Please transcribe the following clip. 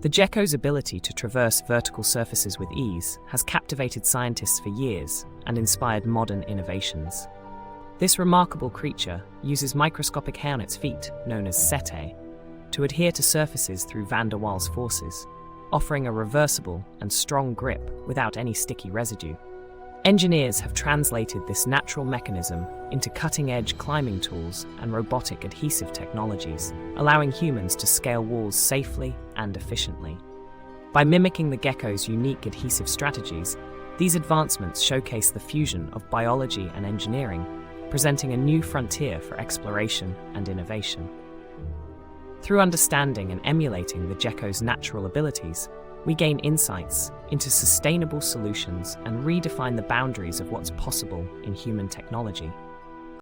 The gecko's ability to traverse vertical surfaces with ease has captivated scientists for years and inspired modern innovations. This remarkable creature uses microscopic hair on its feet, known as setae, to adhere to surfaces through van der Waals forces, offering a reversible and strong grip without any sticky residue. Engineers have translated this natural mechanism into cutting-edge climbing tools and robotic adhesive technologies, allowing humans to scale walls safely and efficiently. By mimicking the gecko's unique adhesive strategies, these advancements showcase the fusion of biology and engineering, presenting a new frontier for exploration and innovation. Through understanding and emulating the gecko's natural abilities, we gain insights into sustainable solutions and redefine the boundaries of what's possible in human technology.